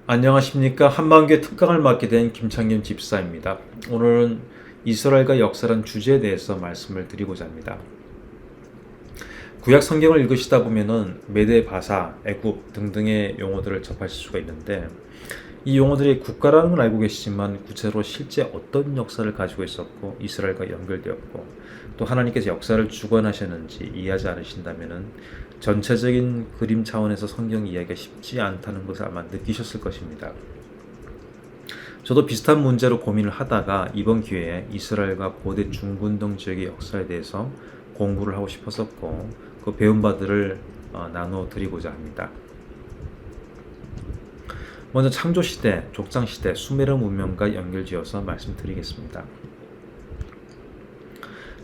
안녕하십니까. 한방교회 특강을 맡게 된 김창겸 집사입니다. 오늘은 이스라엘과 역사란 주제에 대해서 말씀을 드리고자 합니다. 구약 성경을 읽으시다 보면은 메대 바사, 애굽 등등의 용어들을 접하실 수가 있는데, 이 용어들이 국가라는 걸 알고 계시지만 구체로 실제 어떤 역사를 가지고 있었고 이스라엘과 연결되었고 또 하나님께서 역사를 주관하셨는지 이해하지 않으신다면은 전체적인 그림 차원에서 성경 이야기가 쉽지 않다는 것을 아마 느끼셨을 것입니다. 저도 비슷한 문제로 고민을 하다가 이번 기회에 이스라엘과 고대 중근동 지역의 역사에 대해서 공부를 하고 싶었었고 그 배운 바들을 나누어 드리고자 합니다. 먼저 창조시대, 족장시대, 수메르 문명과 연결지어서 말씀드리겠습니다.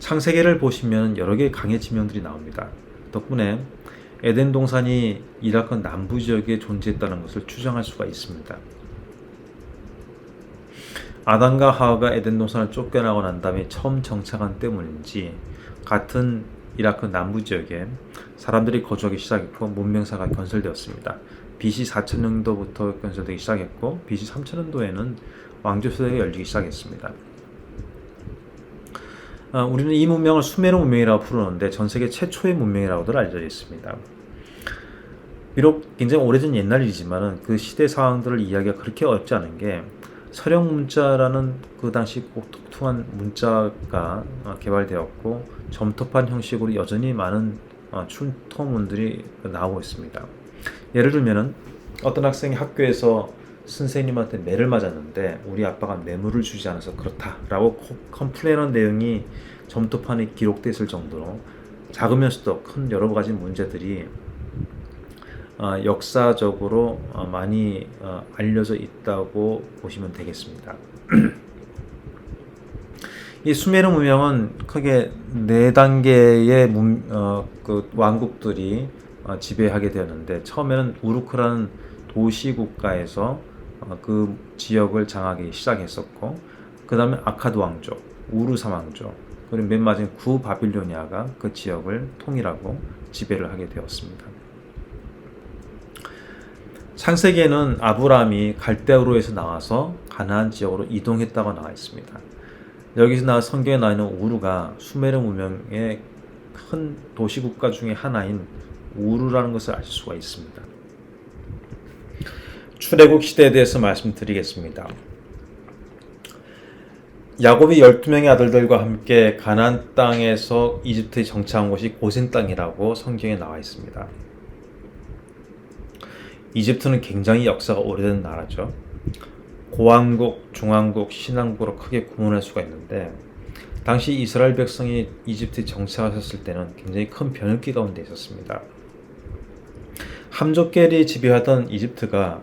창세기를 보시면 여러 개의 강의 지명들이 나옵니다. 덕분에 에덴 동산이 이라크 남부 지역에 존재했다는 것을 추정할 수가 있습니다. 아담과 하와가 에덴 동산을 쫓겨나고 난 다음에 처음 정착한 때문인지 같은 이라크 남부 지역에 사람들이 거주하기 시작했고 문명사가 건설되었습니다. BC 4000년도부터 건설되기 시작했고 BC 3000년도에는 왕조시대가 열리기 시작했습니다. 우리는 이 문명을 수메르 문명이라고 부르는데 전 세계 최초의 문명이라고도 알려져 있습니다. 비록 굉장히 오래전 옛날 일이지만 그 시대 상황들을 이해하기가 그렇게 어렵지 않은 게 서령 문자라는 그 당시 꼭 독특한 문자가 개발되었고 점토판 형식으로 여전히 많은 출토문들이 나오고 있습니다. 예를 들면은 어떤 학생이 학교에서 선생님한테 매를 맞았는데 우리 아빠가 뇌물을 주지 않아서 그렇다라고 컴플레인한 내용이 점토판에 기록되어 있을 정도로 작으면서도 큰 여러 가지 문제들이 역사적으로 많이 알려져 있다고 보시면 되겠습니다. 이 수메르 문명은 크게 4단계의 그 왕국들이 지배하게 되었는데 처음에는 우르크라는 도시 국가에서 그 지역을 장악하기 시작했었고 그 다음에 아카드 왕족, 우르사 왕족 그리고 맨 마지막 구바빌로니아가 그 지역을 통일하고 지배를 하게 되었습니다. 창세기에는 아브라함이 갈대우르에서 나와서 가나안 지역으로 이동했다고 나와 있습니다. 여기서 성경에 나와 있는 우르가 수메르 문명의 큰 도시국가 중에 하나인 우르라는 것을 알 수가 있습니다. 출애굽 시대에 대해서 말씀드리겠습니다. 야곱이 12명의 아들들과 함께 가나안 땅에서 이집트에 정착한 곳이 고센 땅이라고 성경에 나와 있습니다. 이집트는 굉장히 역사가 오래된 나라죠. 고왕국, 중왕국, 신왕국으로 크게 구분할 수가 있는데 당시 이스라엘 백성이 이집트에 정착하셨을 때는 굉장히 큰 변혁기 가운데 있었습니다. 함족계열이 지배하던 이집트가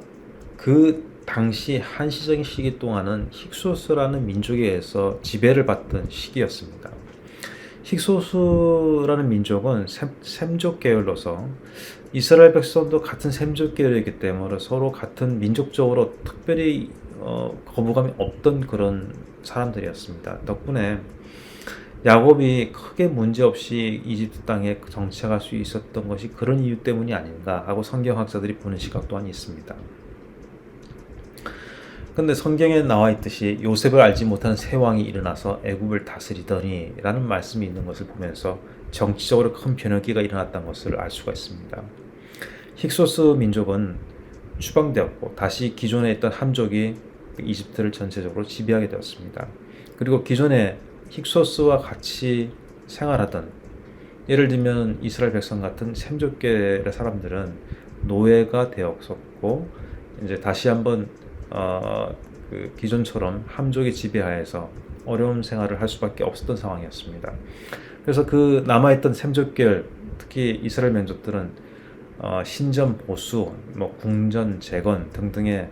그 당시 한시적인 시기 동안은 힉소스라는 민족에 의해서 지배를 받던 시기였습니다. 힉소스라는 민족은 셈족 계열로서 이스라엘 백성도 같은 셈족 계열이기 때문에 서로 같은 민족적으로 특별히 거부감이 없던 그런 사람들이었습니다. 덕분에 야곱이 크게 문제없이 이집트 땅에 정착할 수 있었던 것이 그런 이유 때문이 아닌가 하고 성경학자들이 보는 시각 또한 있습니다. 근데 성경에 나와 있듯이 요셉을 알지 못하는 새 왕이 일어나서 애굽을 다스리더니 라는 말씀이 있는 것을 보면서 정치적으로 큰 변혁기가 일어났다는 것을 알 수가 있습니다. 힉소스 민족은 추방되었고 다시 기존에 있던 함족이 이집트를 전체적으로 지배하게 되었습니다. 그리고 기존에 힉소스와 같이 생활하던 예를 들면 이스라엘 백성 같은 셈족계의 사람들은 노예가 되었었고 이제 다시 한번 그 기존처럼 함족의 지배하에서 어려운 생활을 할 수밖에 없었던 상황이었습니다. 그래서 그 남아있던 셈족계열 특히 이스라엘 민족들은 신전 보수, 궁전 재건 등등의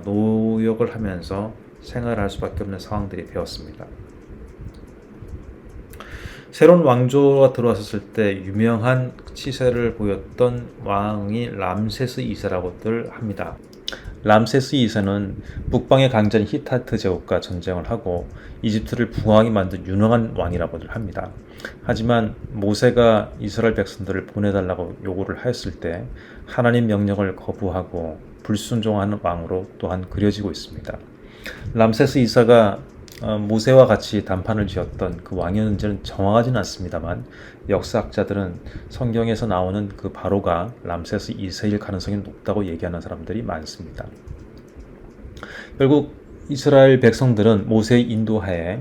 노역을 하면서 생활을 할 수밖에 없는 상황들이 되었습니다. 새로운 왕조가 들어왔을 때 유명한 치세를 보였던 왕이 람세스 2세라고들 합니다. 람세스 2세는 북방의 강자인 히타트 제국과 전쟁을 하고 이집트를 부강하게 만든 유능한 왕이라고들 합니다. 하지만 모세가 이스라엘 백성들을 보내달라고 요구를 하였을 때 하나님 명령을 거부하고 불순종하는 왕으로 또한 그려지고 있습니다. 람세스 2세가 모세와 같이 단판을 지었던 그 왕이었는지는 정확하지는 않습니다만 역사학자들은 성경에서 나오는 그 바로가 람세스 2세일 가능성이 높다고 얘기하는 사람들이 많습니다. 결국 이스라엘 백성들은 모세의 인도하에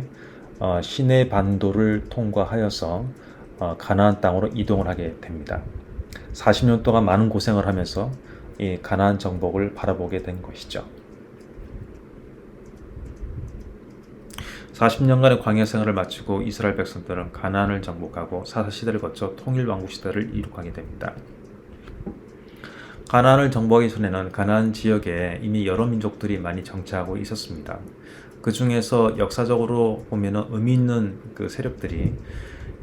시내 반도를 통과하여서 가나안 땅으로 이동을 하게 됩니다. 40년 동안 많은 고생을 하면서 이 가나안 정복을 바라보게 된 것이죠. 40년간의 광야 생활을 마치고 이스라엘 백성들은 가나안을 정복하고 사사시대를 거쳐 통일왕국 시대를 이룩하게 됩니다. 가나안을 정복하기 전에는 가나안 지역에 이미 여러 민족들이 많이 정착하고 있었습니다. 그 중에서 역사적으로 보면 의미 있는 그 세력들이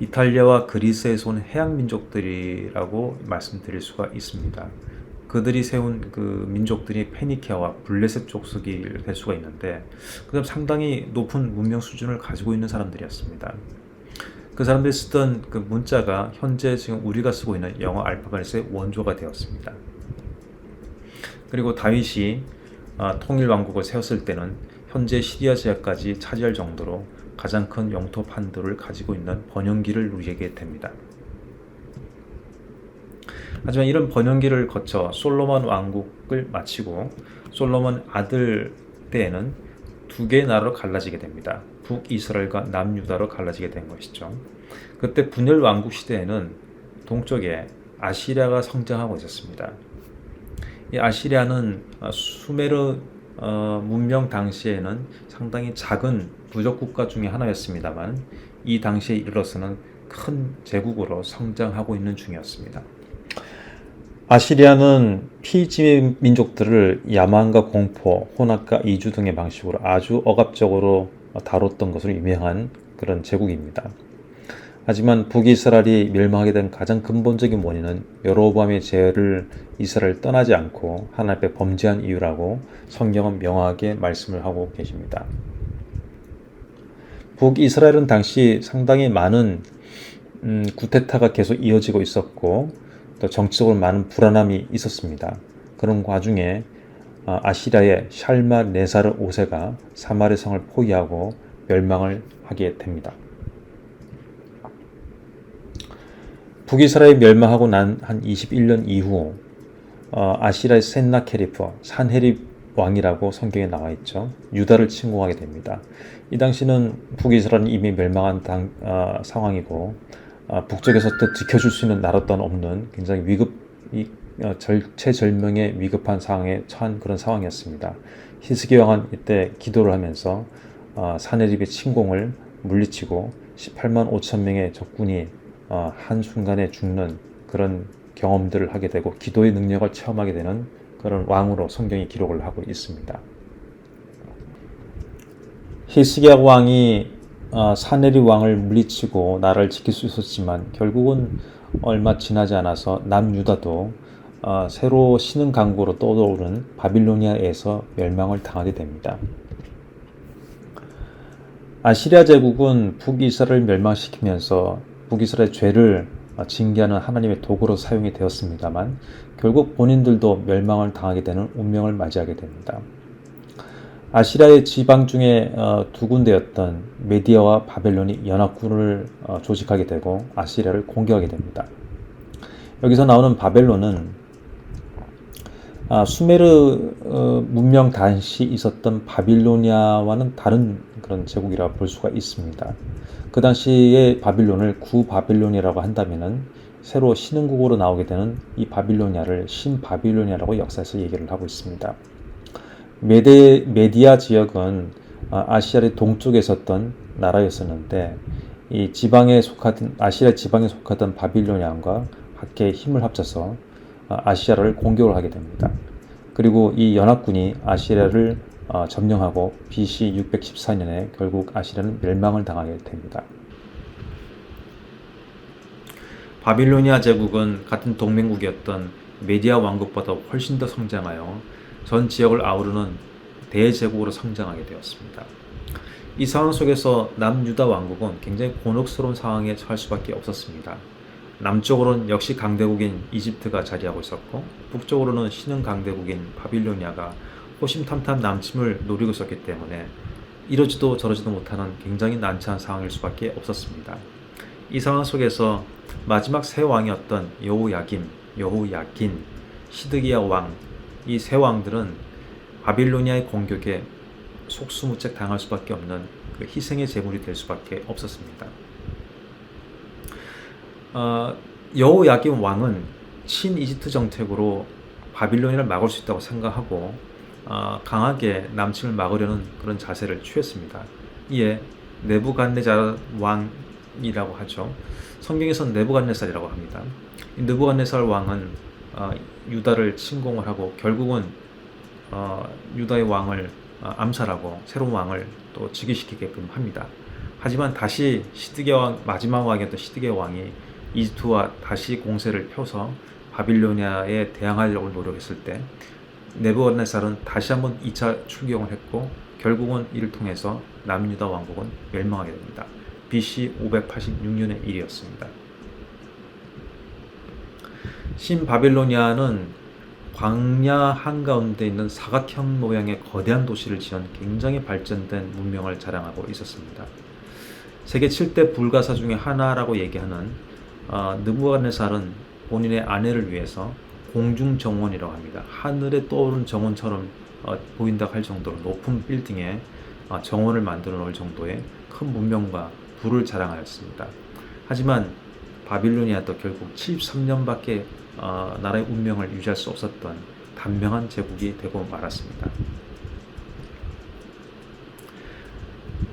이탈리아와 그리스에서 온 해양 민족들이라고 말씀드릴 수가 있습니다. 그들이 세운 그 민족들이 페니키아와 블레셋 족속이 될 수가 있는데 그다음 상당히 높은 문명 수준을 가지고 있는 사람들이었습니다. 그 사람들이 쓰던 그 문자가 현재 지금 우리가 쓰고 있는 영어 알파벳의 원조가 되었습니다. 그리고 다윗이 통일 왕국을 세웠을 때는 현재 시리아 지역까지 차지할 정도로 가장 큰 영토 판도를 가지고 있는 번영기를 누리게 됩니다. 하지만 이런 번영기를 거쳐 솔로몬 왕국을 마치고 솔로몬 아들 때에는 두 개의 나라로 갈라지게 됩니다. 북이스라엘과 남유다로 갈라지게 된 것이죠. 그때 분열 왕국 시대에는 동쪽에 아시리아가 성장하고 있었습니다. 이 아시리아는 수메르 문명 당시에는 상당히 작은 부족 국가 중에 하나였습니다만 이 당시에 이르러서는 큰 제국으로 성장하고 있는 중이었습니다. 아시리아는 피지 민족들을 야만과 공포, 혼합과 이주 등의 방식으로 아주 억압적으로 다뤘던 것으로 유명한 그런 제국입니다. 하지만 북이스라엘이 멸망하게 된 가장 근본적인 원인은 여로보암의 죄를 이스라엘을 떠나지 않고 하나님 앞에 범죄한 이유라고 성경은 명확하게 말씀을 하고 계십니다. 북이스라엘은 당시 상당히 많은 구테타가 계속 이어지고 있었고 또 정치적으로 많은 불안함이 있었습니다. 그런 와중에 아시리아의 샬마네사르 5세가 사마리 성을 포위하고 멸망을 하게 됩니다. 북이스라엘이 멸망하고 난 한 21년 이후 아시리아의 센나케리프 산헤립 왕이라고 성경에 나와 있죠. 유다를 침공하게 됩니다. 이 당시는 북이스라엘은 이미 멸망한 상황이고 북쪽에서 또 지켜줄 수 있는 나라 또한 없는 굉장히 절체절명의 위급한 상황에 처한 그런 상황이었습니다. 히스기 왕은 이때 기도를 하면서 산헤립의 침공을 물리치고 18만 5천 명의 적군이 한순간에 죽는 그런 경험들을 하게 되고 기도의 능력을 체험하게 되는 그런 왕으로 성경이 기록을 하고 있습니다. 히스기야 왕이 산헤립 왕을 물리치고 나라를 지킬 수 있었지만 결국은 얼마 지나지 않아서 남유다도 새로 신흥 강국으로 떠오르는 바빌로니아에서 멸망을 당하게 됩니다. 아시리아 제국은 북이스라엘을 멸망시키면서 북이스라엘의 죄를 징계하는 하나님의 도구로 사용이 되었습니다만 결국 본인들도 멸망을 당하게 되는 운명을 맞이하게 됩니다. 아시리아의 지방 중에 두 군데였던 메디아와 바벨론이 연합군을 조직하게 되고 아시리아를 공격하게 됩니다. 여기서 나오는 바벨론은 수메르 문명 당시 있었던 바빌로니아와는 다른 그런 제국이라 볼 수가 있습니다. 그 당시의 바빌론을 구바빌론이라고 한다면은 새로 신흥국으로 나오게 되는 이 바빌로니아를 신바빌로니아라고 역사에서 얘기를 하고 있습니다. 메디아 지역은 아시아의 동쪽에 있었던 나라였었는데 이 아시아 지방에 속하던 바빌로니아와 함께 힘을 합쳐서 아시아를 공격을 하게 됩니다. 그리고 이 연합군이 아시리아를 점령하고 BC 614년에 결국 아시리아는 멸망을 당하게 됩니다. 바빌로니아 제국은 같은 동맹국이었던 메디아 왕국보다 훨씬 더 성장하여 전 지역을 아우르는 대제국으로 성장하게 되었습니다. 이 상황 속에서 남유다 왕국은 굉장히 곤혹스러운 상황에 처할 수밖에 없었습니다. 남쪽으로는 역시 강대국인 이집트가 자리하고 있었고 북쪽으로는 신흥 강대국인 바빌로니아가 호심탐탐 남침을 노리고 있었기 때문에 이러지도 저러지도 못하는 굉장히 난처한 상황일 수밖에 없었습니다. 이 상황 속에서 마지막 세 왕이었던 여호야긴, 시드기야 왕, 이 세 왕들은 바빌로니아의 공격에 속수무책 당할 수밖에 없는 그 희생의 제물이 될 수밖에 없었습니다. 여호야긴 왕은 친이집트 정책으로 바빌로니아를 막을 수 있다고 생각하고 강하게 남침을 막으려는 그런 자세를 취했습니다. 이에 느부갓네살 왕이라고 하죠. 성경에서는 느부갓네살이라고 합니다. 이 느부갓네살 왕은 유다를 침공을 하고 결국은 유다의 왕을 암살하고 새로운 왕을 또 즉위시키게끔 합니다. 하지만 다시 시드기야 왕, 마지막 왕이었던 시드기야 왕이 이집트와 다시 공세를 펴서 바빌로니아에 대항하려고 노력했을 때 느부갓네살은 다시 한번 2차 출경을 했고 결국은 이를 통해서 남유다 왕국은 멸망하게 됩니다. BC 586년의 일이었습니다. 신바빌로니아는 광야 한가운데 있는 사각형 모양의 거대한 도시를 지은 굉장히 발전된 문명을 자랑하고 있었습니다. 세계 7대 불가사 중에 하나라고 얘기하는 느부갓네살은 본인의 아내를 위해서 공중정원이라고 합니다. 하늘에 떠오른 정원처럼 보인다고 할 정도로 높은 빌딩에 정원을 만들어 놓을 정도의 큰 문명과 부를 자랑하였습니다. 하지만 바빌로니아도 결국 73년밖에 나라의 운명을 유지할 수 없었던 단명한 제국이 되고 말았습니다.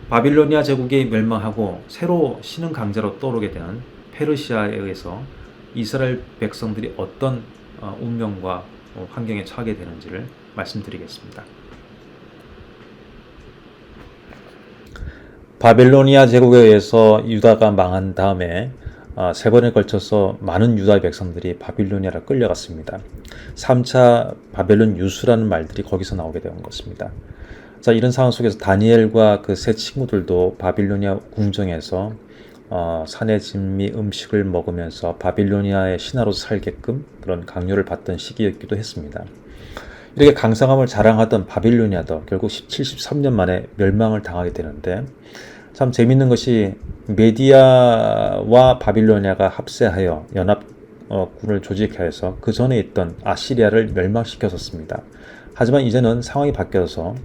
바빌로니아 제국이 멸망하고 새로 신흥 강자로 떠오르게 되는 페르시아에 의해서 이스라엘 백성들이 어떤 운명과 환경에 처하게 되는지를 말씀드리겠습니다. 바빌로니아 제국에 의해서 유다가 망한 다음에 세 번에 걸쳐서 많은 유다의 백성들이 바빌로니아로 끌려갔습니다. 3차 바벨론 유수라는 말들이 거기서 나오게 된 것입니다. 자, 이런 상황 속에서 다니엘과 그 세 친구들도 바빌로니아 궁정에서 산의 진미 음식을 먹으면서 바빌로니아의 신하로 살게끔 그런 강요를 받던 시기였기도 했습니다. 이렇게 강성함을 자랑하던 바빌로니아도 결국 73년 만에 멸망을 당하게 되는데 참 재밌는 것이 메디아와 바빌로니아가 합세하여 연합군을 조직하여서 그 전에 있던 아시리아를 멸망시켰었습니다. 하지만 이제는 상황이 바뀌어서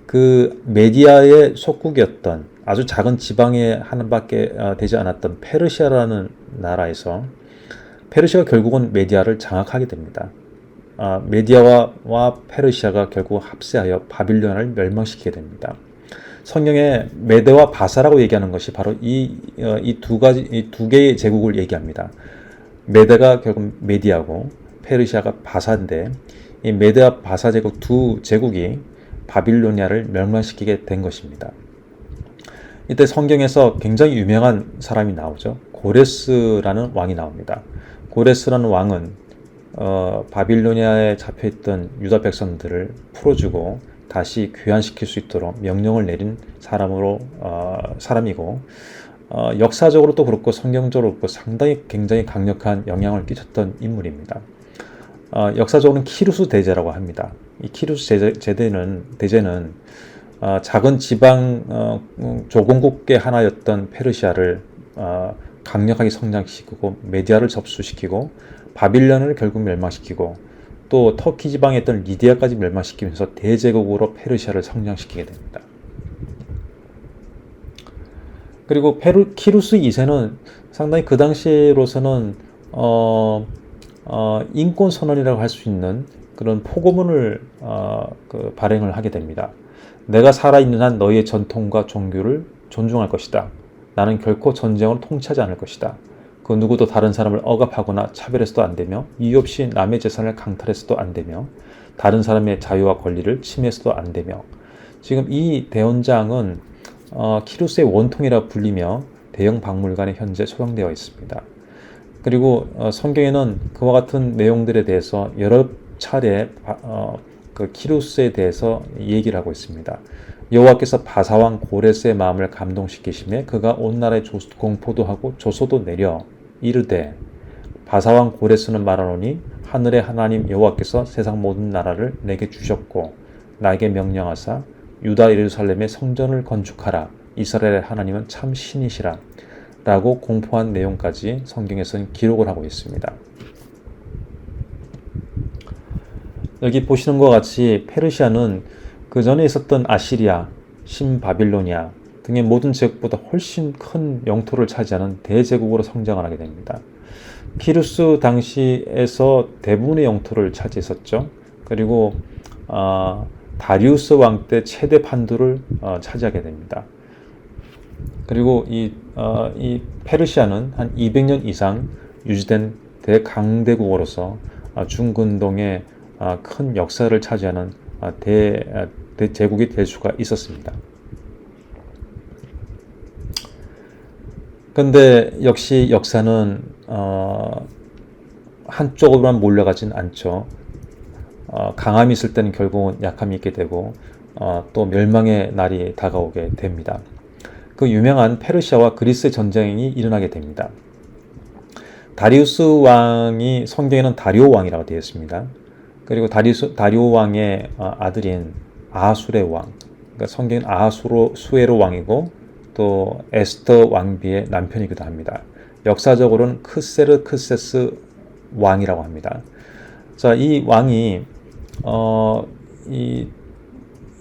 그 메디아의 속국이었던 아주 작은 지방에 하나밖에 되지 않았던 페르시아라는 나라에서 페르시아가 결국은 메디아를 장악하게 됩니다. 메디아와 페르시아가 결국 합세하여 바빌로니아를 멸망시키게 됩니다. 성경에 메대와 바사라고 얘기하는 것이 바로 이 두 개의 제국을 얘기합니다. 메대가 결국 메디아고 페르시아가 바사인데 이 메대와 바사 제국 두 제국이 바빌로니아를 멸망시키게 된 것입니다. 이때 성경에서 굉장히 유명한 사람이 나오죠. 고레스라는 왕이 나옵니다. 고레스라는 왕은 바빌로니아에 잡혀있던 유다 백성들을 풀어주고 다시 귀환시킬 수 있도록 명령을 내린 사람이고 역사적으로도 그렇고 성경적으로 그렇고 상당히 굉장히 강력한 영향을 끼쳤던 인물입니다. 역사적으로는 키루스 대제라고 합니다. 이 키루스 대제는 작은 지방 조공국계 하나였던 페르시아를 강력하게 성장시키고 메디아를 접수시키고 바빌론을 결국 멸망시키고 또 터키 지방에 있던 리디아까지 멸망시키면서 대제국으로 페르시아를 성장시키게 됩니다. 그리고 키루스 2세는 상당히 그 당시로서는 인권 선언이라고 할 수 있는 그런 포고문을 발행을 하게 됩니다. 내가 살아있는 한 너희의 전통과 종교를 존중할 것이다. 나는 결코 전쟁으로 통치하지 않을 것이다. 그 누구도 다른 사람을 억압하거나 차별해서도 안 되며 이유 없이 남의 재산을 강탈해서도 안 되며 다른 사람의 자유와 권리를 침해해서도 안 되며 지금 이 대원장은 키루스의 원통이라 불리며 대형 박물관에 현재 소장되어 있습니다. 그리고 성경에는 그와 같은 내용들에 대해서 여러 차례 그 키루스에 대해서 얘기를 하고 있습니다. 여호와께서 바사왕 고레스의 마음을 감동시키시매 그가 온 나라에 공포도 하고 조소도 내려 이르되 바사왕 고레스는 말하노니 하늘의 하나님 여호와께서 세상 모든 나라를 내게 주셨고 나에게 명령하사 유다 예루살렘의 성전을 건축하라. 이스라엘의 하나님은 참 신이시라. 라고 공포한 내용까지 성경에서는 기록을 하고 있습니다. 여기 보시는 것 같이 페르시아는 그 전에 있었던 아시리아, 신바빌로니아 등의 모든 제국보다 훨씬 큰 영토를 차지하는 대제국으로 성장을 하게 됩니다. 키루스 당시에서 대부분의 영토를 차지했었죠. 그리고 다리우스 왕 때 최대 판도를 차지하게 됩니다. 그리고 이 페르시아는 한 200년 이상 유지된 대강대국으로서 중근동의 큰 역사를 차지하는 대제국이 될 수가 있었습니다. 그런데 역시 역사는 한쪽으로만 몰려가진 않죠. 강함이 있을 때는 결국은 약함이 있게 되고 또 멸망의 날이 다가오게 됩니다. 그 유명한 페르시아와 그리스의 전쟁이 일어나게 됩니다. 다리우스 왕이 성경에는 다리오 왕이라고 되어 있습니다. 그리고 다리오 왕의 아들인 아하수레 왕, 그러니까 성경은 아하수에로 왕이고 또 에스더 왕비의 남편이기도 합니다. 역사적으로는 크세르크세스 왕이라고 합니다. 자, 이 왕이 이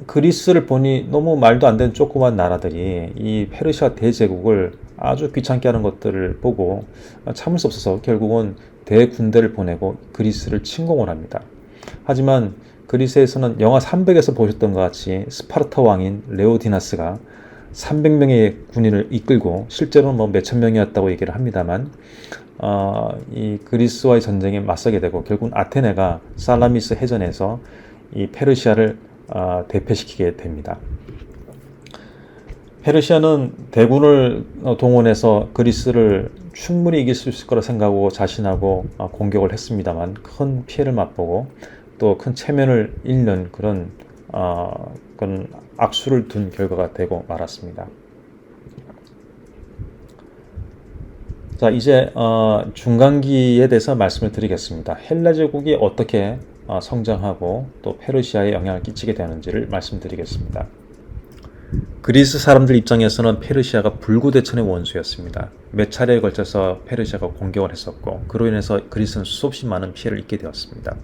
그리스를 보니 너무 말도 안 되는 조그만 나라들이 이 페르시아 대제국을 아주 귀찮게 하는 것들을 보고 참을 수 없어서 결국은 대군대를 보내고 그리스를 침공을 합니다. 하지만 그리스에서는 영화 300에서 보셨던 것 같이 스파르타 왕인 레오디나스가 300명의 군인을 이끌고 실제로는 뭐 몇천 명이었다고 얘기를 합니다만 이 그리스와의 전쟁에 맞서게 되고 결국은 아테네가 살라미스 해전에서 이 페르시아를 대패시키게 됩니다. 페르시아는 대군을 동원해서 그리스를 충분히 이길 수 있을 거라 생각하고 자신하고 공격을 했습니다만 큰 피해를 맛보고 또 큰 체면을 잃는 그런 악수를 둔 결과가 되고 말았습니다. 자, 이제 중간기에 대해서 말씀을 드리겠습니다. 헬라 제국이 어떻게 성장하고 또 페르시아에 영향을 끼치게 되는지를 말씀드리겠습니다. 그리스 사람들 입장에서는 페르시아가 불구대천의 원수였습니다. 몇 차례에 걸쳐서 페르시아가 공격을 했었고 그로 인해서 그리스는 수없이 많은 피해를 입게 되었습니다.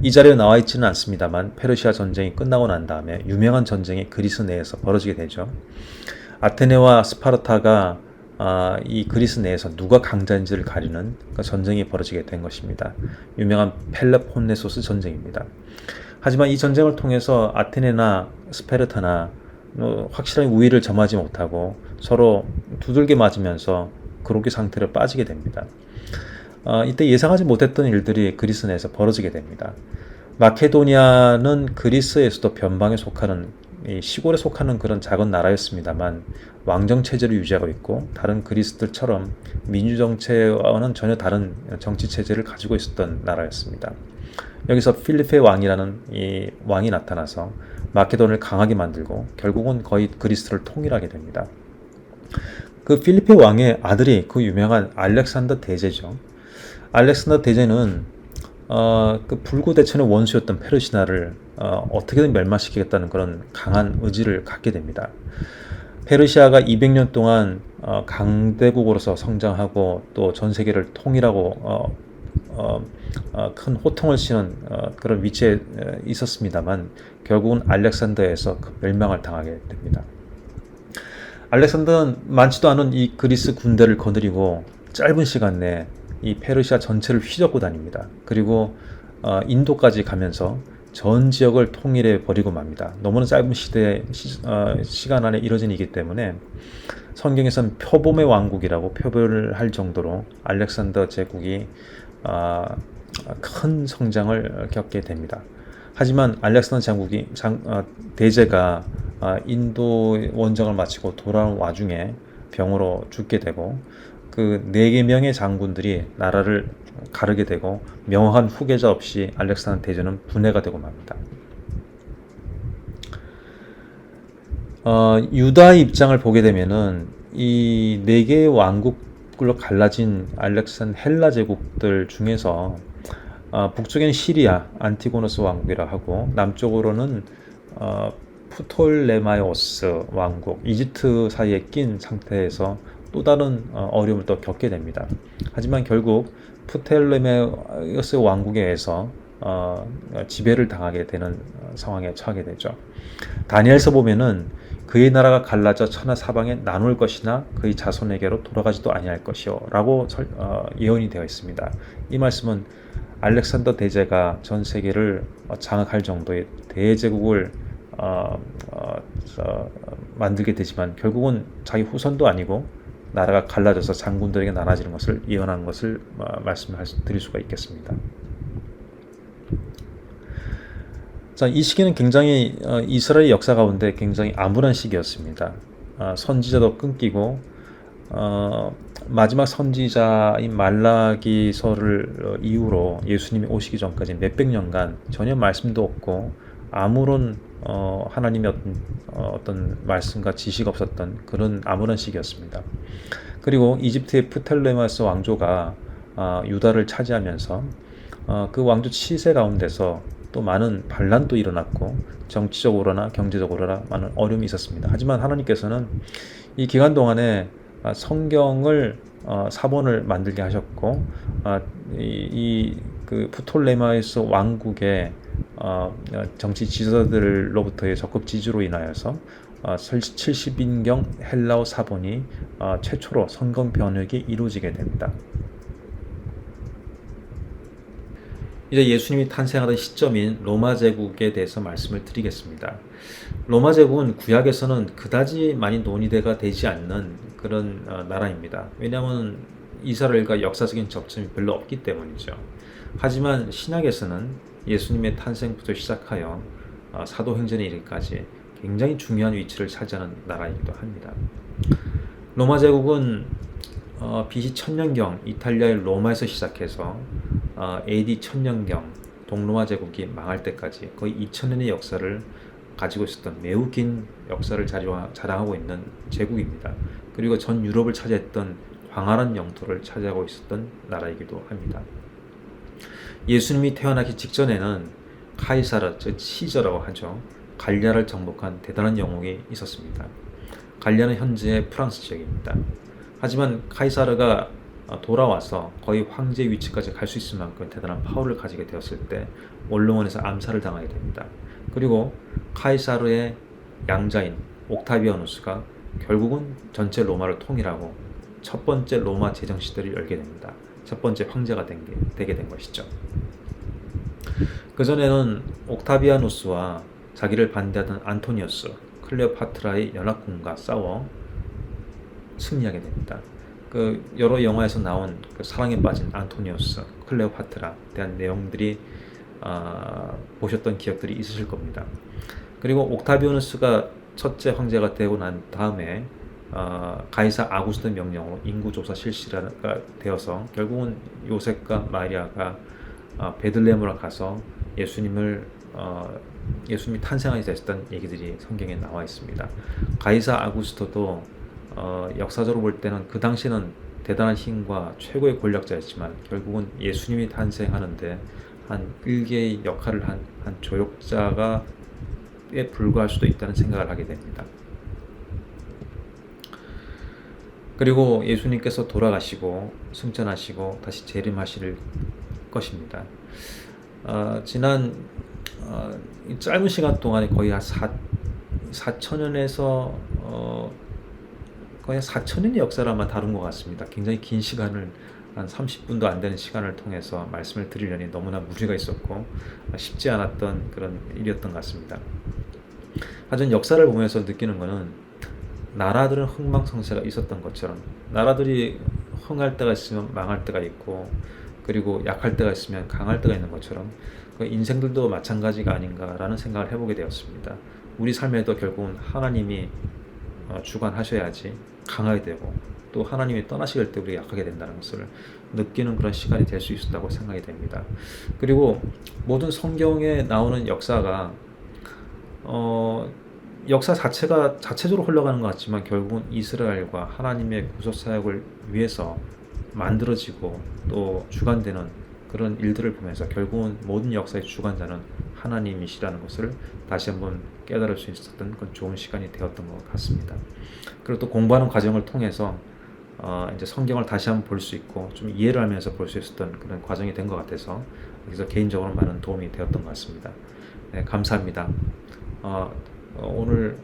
이 자료에 나와 있지는 않습니다만 페르시아 전쟁이 끝나고 난 다음에 유명한 전쟁이 그리스 내에서 벌어지게 되죠. 아테네와 스파르타가 이 그리스 내에서 누가 강자인지를 가리는 그 전쟁이 벌어지게 된 것입니다. 유명한 펠로폰네소스 전쟁입니다. 하지만 이 전쟁을 통해서 아테네나 스파르타나 확실한 우위를 점하지 못하고 서로 두들겨 맞으면서 그로기 상태로 빠지게 됩니다. 이때 예상하지 못했던 일들이 그리스 내에서 벌어지게 됩니다. 마케도니아는 그리스에서도 변방에 속하는 시골에 속하는 그런 작은 나라였습니다만 왕정 체제를 유지하고 있고 다른 그리스들처럼 민주 정체와는 전혀 다른 정치 체제를 가지고 있었던 나라였습니다. 여기서 필리페 왕이라는 이 왕이 나타나서 마케도니아를 강하게 만들고 결국은 거의 그리스를 통일하게 됩니다. 그 필리페 왕의 아들이 그 유명한 알렉산더 대제죠. 알렉산더 대제는 그 불구대천의 원수였던 페르시아를 어떻게든 멸망시키겠다는 그런 강한 의지를 갖게 됩니다. 페르시아가 200년 동안 강대국으로서 성장하고 또 전 세계를 통일하고 큰 호통을 치는 그런 위치에 있었습니다만 결국은 알렉산더에서 그 멸망을 당하게 됩니다. 알렉산더는 많지도 않은 이 그리스 군대를 거느리고 짧은 시간 내에 이 페르시아 전체를 휘젓고 다닙니다. 그리고 인도까지 가면서 전 지역을 통일해 버리고 맙니다. 너무나 짧은 시간 안에 이뤄진 일이기 때문에 성경에서는 표범의 왕국이라고 표별을 할 정도로 알렉산더 제국이 큰 성장을 겪게 됩니다. 하지만 알렉산더 대제가 인도 원정을 마치고 돌아온 와중에 병으로 죽게 되고 그 4명의 장군들이 나라를 가르게 되고 명확한 후계자 없이 알렉산더 대제는 분해가 되고 맙니다. 유다의 입장을 보게 되면은 이 4개의 왕국 북으로 갈라진 헬라 제국들 중에서 북쪽에는 시리아 안티고노스 왕국이라 하고 남쪽으로는 프톨레마이오스 왕국 이집트 사이에 낀 상태에서 또 다른 어려움을 또 겪게 됩니다. 하지만 결국 프톨레마이오스 왕국에 의해서 지배를 당하게 되는 상황에 처하게 되죠. 다니엘서 보면은 그의 나라가 갈라져 천하 사방에 나눌 것이나 그의 자손에게로 돌아가지도 아니할 것이요 라고 예언이 되어 있습니다. 이 말씀은 알렉산더 대제가 전 세계를 장악할 정도의 대제국을 만들게 되지만 결국은 자기 후손도 아니고 나라가 갈라져서 장군들에게 나눠지는 것을 예언한 것을 말씀드릴 수가 있겠습니다. 자, 이 시기는 굉장히 이스라엘 역사 가운데 굉장히 암울한 시기였습니다. 선지자도 끊기고 마지막 선지자인 말라기서를 이후로 예수님이 오시기 전까지 몇백 년간 전혀 말씀도 없고 아무런 하나님의 어떤 말씀과 지시가 없었던 그런 암울한 시기였습니다. 그리고 이집트의 프텔레마스 왕조가 유다를 차지하면서 그 왕조 치세 가운데서 또 많은 반란도 일어났고 정치적으로나 경제적으로나 많은 어려움이 있었습니다. 하지만 하나님께서는 이 기간 동안에 성경을 사본을 만들게 하셨고 그 프톨레마이스 왕국의 정치 지도자들로부터의 적극 지지로 인하여서 70인경 헬라어 사본이 최초로 성경 번역이 이루어지게 됩니다. 이제 예수님이 탄생하던 시점인 로마 제국에 대해서 말씀을 드리겠습니다. 로마 제국은 구약에서는 그다지 많이 논의가 되지 않는 그런 나라입니다. 왜냐하면 이스라엘과 역사적인 접점이 별로 없기 때문이죠. 하지만 신약에서는 예수님의 탄생부터 시작하여 사도행전에 이르기까지 굉장히 중요한 위치를 차지하는 나라이기도 합니다. 로마 제국은 BC 1000년경 이탈리아의 로마에서 시작해서 AD 1000년경 동로마 제국이 망할 때까지 거의 2000년의 역사를 가지고 있었던 매우 긴 역사를 자랑하고 있는 제국입니다. 그리고 전 유럽을 차지했던 광활한 영토를 차지하고 있었던 나라이기도 합니다. 예수님이 태어나기 직전에는 카이사르, 즉 시저라고 하죠. 갈리아를 정복한 대단한 영웅이 있었습니다. 갈리아는 현재 프랑스 지역입니다. 하지만 카이사르가 돌아와서 거의 황제 위치까지 갈 수 있을 만큼 대단한 파워를 가지게 되었을 때 원로원에서 암살을 당하게 됩니다. 그리고 카이사르의 양자인 옥타비아누스가 결국은 전체 로마를 통일하고 첫 번째 로마 제정 시대를 열게 됩니다. 첫 번째 황제가 되게 된 것이죠. 그전에는 옥타비아누스와 자기를 반대하던 안토니우스, 클레오파트라의 연합군과 싸워 승리하게 됩니다. 그 여러 영화에서 나온 그 사랑에 빠진 안토니우스, 클레오파트라에 대한 내용들이 보셨던 기억들이 있으실 겁니다. 그리고 옥타비아누스가 첫째 황제가 되고 난 다음에 가이사 아구스트 명령으로 인구조사 실시가 되어서 결국은 요셉과 마리아가 베들레헴으로 가서 예수님이 탄생하게 됐던 얘기들이 성경에 나와 있습니다. 가이사 아구스토도 역사적으로 볼 때는 그 당시는 대단한 힘과 최고의 권력자였지만 결국은 예수님이 탄생하는데 한 일개의 역할을 한 조력자에 불과할 수도 있다는 생각을 하게 됩니다. 그리고 예수님께서 돌아가시고 승천하시고 다시 재림하실 것입니다. 지난 짧은 시간 동안에 거의 한 4천년에서 거의 4천년의 역사를 아마 다룬 것 같습니다. 굉장히 긴 시간을 한 30분도 안 되는 시간을 통해서 말씀을 드리려니 너무나 무리가 있었고 쉽지 않았던 그런 일이었던 것 같습니다. 하지만 역사를 보면서 느끼는 것은 나라들은 흥망성쇠가 있었던 것처럼 나라들이 흥할 때가 있으면 망할 때가 있고 그리고 약할 때가 있으면 강할 때가 있는 것처럼 인생들도 마찬가지가 아닌가라는 생각을 해보게 되었습니다. 우리 삶에도 결국은 하나님이 주관하셔야지 강하게 되고 또 하나님이 떠나실 때 우리가 약하게 된다는 것을 느끼는 그런 시간이 될 수 있었다고 생각이 됩니다. 그리고 모든 성경에 나오는 역사가 역사 자체가 자체적으로 흘러가는 것 같지만 결국은 이스라엘과 하나님의 구속 사역을 위해서 만들어지고 또 주관되는 그런 일들을 보면서 결국은 모든 역사의 주관자는 하나님이시라는 것을 다시 한번 깨달을 수 있었던 그런 좋은 시간이 되었던 것 같습니다. 그리고 또 공부하는 과정을 통해서 이제 성경을 다시 한번 볼 수 있고 좀 이해를 하면서 볼 수 있었던 그런 과정이 된 것 같아서 그래서 개인적으로 많은 도움이 되었던 것 같습니다. 네, 감사합니다. 오늘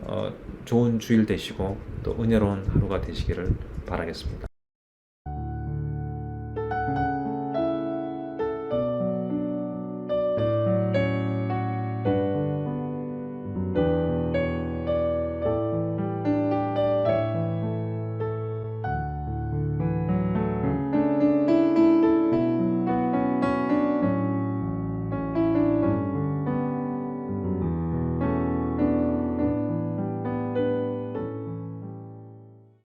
좋은 주일 되시고 또 은혜로운 하루가 되시기를 바라겠습니다.